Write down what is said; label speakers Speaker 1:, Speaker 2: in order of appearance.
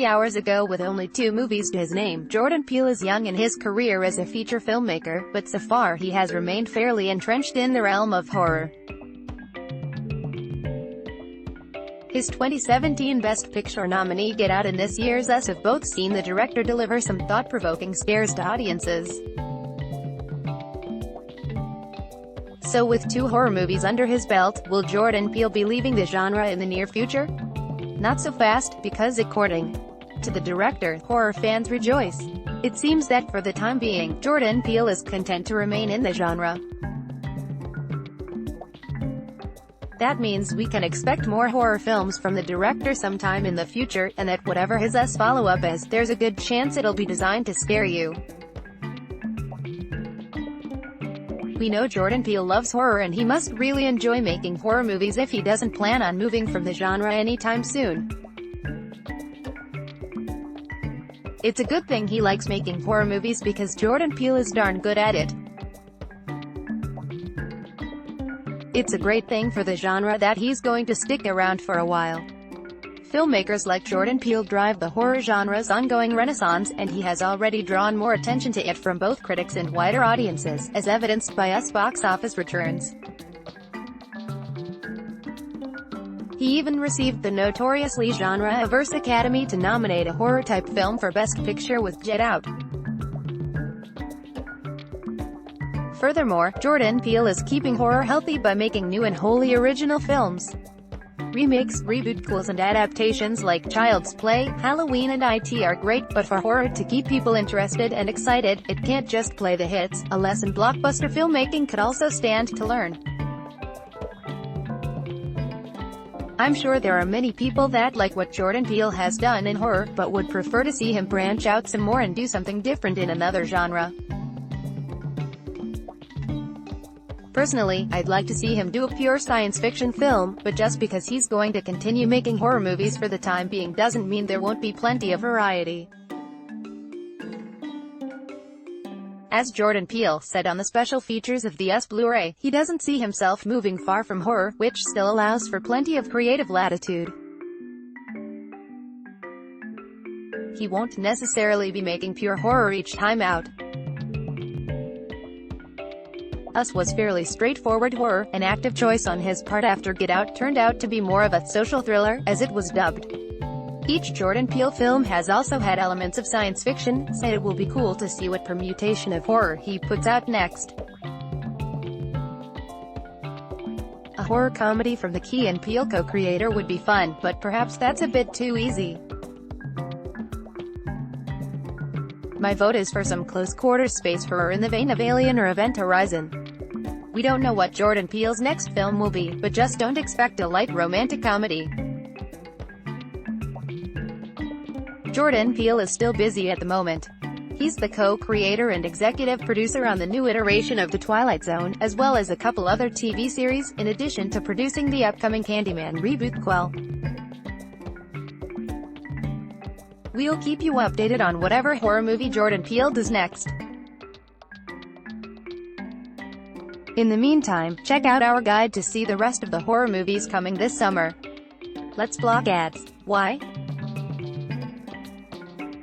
Speaker 1: 3 hours ago with only 2 movies to his name. Jordan Peele is young in his career as a feature filmmaker, but so far he has remained fairly entrenched in the realm of horror. His 2017 Best Picture nominee Get Out and this year's Us have both seen the director deliver some thought-provoking scares to audiences. So with 2 horror movies under his belt, will Jordan Peele be leaving the genre in the near future? Not so fast, because according to the director, horror fans rejoice. It seems that for the time being, Jordan Peele is content to remain in the genre. That means we can expect more horror films from the director sometime in the future, and that whatever his Us follow-up is, there's a good chance it'll be designed to scare you. We know Jordan Peele loves horror and he must really enjoy making horror movies if he doesn't plan on moving from the genre anytime soon. It's a good thing he likes making horror movies because Jordan Peele is darn good at it. It's a great thing for the genre that he's going to stick around for a while. Filmmakers like Jordan Peele drive the horror genre's ongoing renaissance, and he has already drawn more attention to it from both critics and wider audiences, as evidenced by Us box office returns. He even received the notoriously genre-averse Academy to nominate a horror-type film for Best Picture with Get Out. Furthermore, Jordan Peele is keeping horror healthy by making new and wholly original films. Remakes, rebootquels and adaptations like Child's Play, Halloween and IT are great, but for horror to keep people interested and excited, it can't just play the hits. A lesson blockbuster filmmaking could also stand to learn. I'm sure there are many people that like what Jordan Peele has done in horror, but would prefer to see him branch out some more and do something different in another genre. Personally, I'd like to see him do a pure science fiction film, but just because he's going to continue making horror movies for the time being doesn't mean there won't be plenty of variety. As Jordan Peele said on the special features of the Us Blu-ray, he doesn't see himself moving far from horror, which still allows for plenty of creative latitude. He won't necessarily be making pure horror each time out. Us was fairly straightforward horror, an active choice on his part after Get Out turned out to be more of a social thriller, as it was dubbed. Each Jordan Peele film has also had elements of science fiction, so it will be cool to see what permutation of horror he puts out next. A horror comedy from the Key and Peele co-creator would be fun, but perhaps that's a bit too easy. My vote is for some close-quarters space horror in the vein of Alien or Event Horizon. We don't know what Jordan Peele's next film will be, but just don't expect a light romantic comedy. Jordan Peele is still busy at the moment. He's the co-creator and executive producer on the new iteration of The Twilight Zone, as well as a couple other TV series, in addition to producing the upcoming Candyman rebootquel. We'll keep you updated on whatever horror movie Jordan Peele does next. In the meantime, check out our guide to see the rest of the horror movies coming this summer. Let's block ads. Why?